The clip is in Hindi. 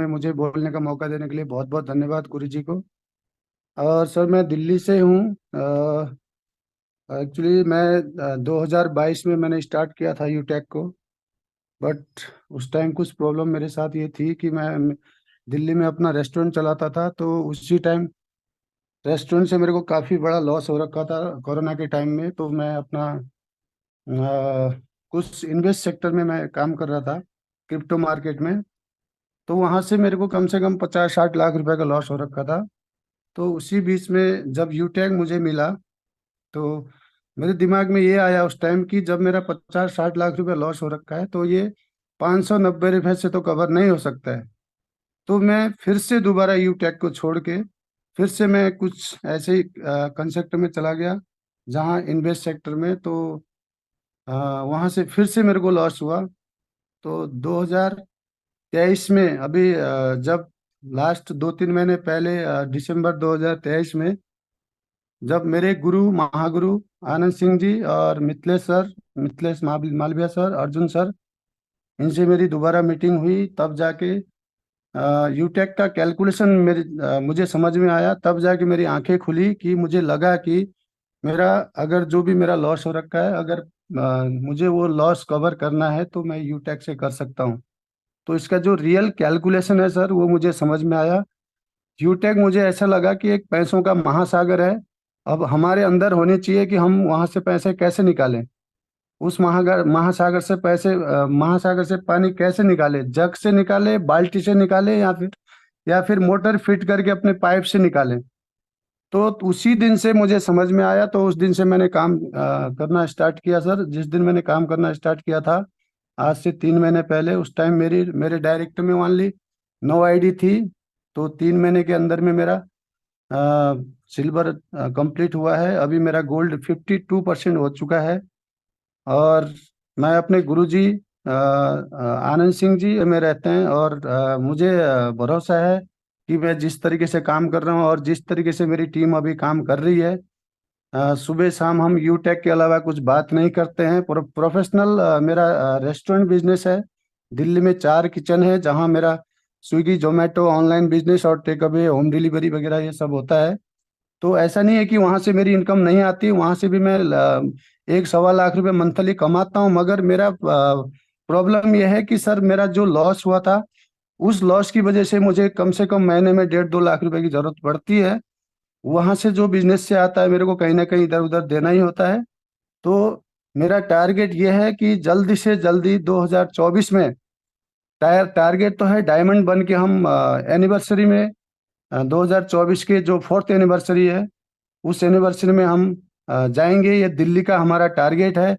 में मुझे बोलने का मौका देने के लिए बहुत बहुत धन्यवाद गुरु जी को। और सर मैं दिल्ली से हूँ। एक्चुअली मैं 2022 में मैंने स्टार्ट किया था यूटेक को। बट उस टाइम कुछ प्रॉब्लम मेरे साथ ये थी कि मैं दिल्ली में अपना रेस्टोरेंट चलाता था, तो उसी टाइम रेस्टोरेंट से मेरे को काफ़ी बड़ा लॉस हो रखा था कोरोना के टाइम में। तो मैं अपना कुछ इन्वेस्ट सेक्टर में मैं काम कर रहा था, क्रिप्टो मार्केट में। तो वहाँ से मेरे को कम से कम 50-60 लाख रुपए का लॉस हो रखा था। तो उसी बीच में जब यूटैग मुझे मिला, तो मेरे दिमाग में ये आया उस टाइम कि जब मेरा 50-60 लाख रुपए लॉस हो रखा है तो ये 590 रुपये से तो कवर नहीं हो सकता है। तो मैं फिर से दोबारा यूटैग को छोड़ के फिर से मैं कुछ ऐसे ही कंसेप्ट में चला गया, जहाँ इन्वेस्ट सेक्टर में। तो वहाँ से फिर से मेरे को लॉस हुआ। तो 2023 में अभी जब लास्ट 2-3 महीने पहले, दिसंबर 2023 में, जब मेरे गुरु महागुरु आनंद सिंह जी और Mithilesh sir, Mithilesh Malviya sir, Arjun sir, इनसे मेरी दोबारा मीटिंग हुई, तब जाके यूटेक का कैलकुलेशन मुझे समझ में आया। तब जाके मेरी आंखें खुली कि मुझे लगा कि मेरा अगर जो भी मेरा लॉस हो रखा है, अगर मुझे वो लॉस कवर करना है तो मैं यूटेक से कर सकता हूँ। तो इसका जो रियल कैलकुलेशन है सर, वो मुझे समझ में आया। यूटेक मुझे ऐसा लगा कि एक पैसों का महासागर है। अब हमारे अंदर होनी चाहिए कि हम वहां से पैसे कैसे निकालें। उस महासागर से महासागर से पानी कैसे निकाले, जग से निकाले, बाल्टी से निकाले, या फिर मोटर फिट करके अपने पाइप से निकाले। तो उसी दिन से मुझे समझ में आया, तो उस दिन से मैंने काम करना स्टार्ट किया सर। जिस दिन मैंने काम करना स्टार्ट किया था, आज से 3 महीने पहले, उस टाइम मेरे डायरेक्ट में ओनली 9 आईडी थी। तो 3 महीने के अंदर में मेरा सिल्वर कंप्लीट हुआ है। अभी मेरा गोल्ड 52% हो चुका है। और मैं अपने गुरुजी आनंद सिंह जी में रहते हैं, और मुझे भरोसा है कि मैं जिस तरीके से काम कर रहा हूँ और जिस तरीके से मेरी टीम अभी काम कर रही है, सुबह शाम हम यूटेक के अलावा कुछ बात नहीं करते हैं। प्रोफेशनल मेरा रेस्टोरेंट बिजनेस है। दिल्ली में 4 किचन है, जहाँ मेरा स्विगी जोमेटो ऑनलाइन बिजनेस और टेक अवे होम डिलीवरी वगैरह ये सब होता है। तो ऐसा नहीं है कि वहां से मेरी इनकम नहीं आती, वहां से भी मैं 1-1.25 लाख रुपए मंथली कमाता हूँ। मगर मेरा प्रॉब्लम यह है कि सर, मेरा जो लॉस हुआ था, उस लॉस की वजह से मुझे कम से कम महीने में 1.5-2 लाख रुपए की जरूरत पड़ती है। वहां से जो बिजनेस से आता है, मेरे को कहीं ना कहीं इधर उधर देना ही होता है। तो मेरा टारगेट यह है कि जल्दी से जल्दी 2024 में, टारगेट तो है डायमंड बन के हम एनिवर्सरी में, 2024 के जो 4th एनिवर्सरी है, उस एनिवर्सरी में हम जाएंगे। ये दिल्ली का हमारा टारगेट है।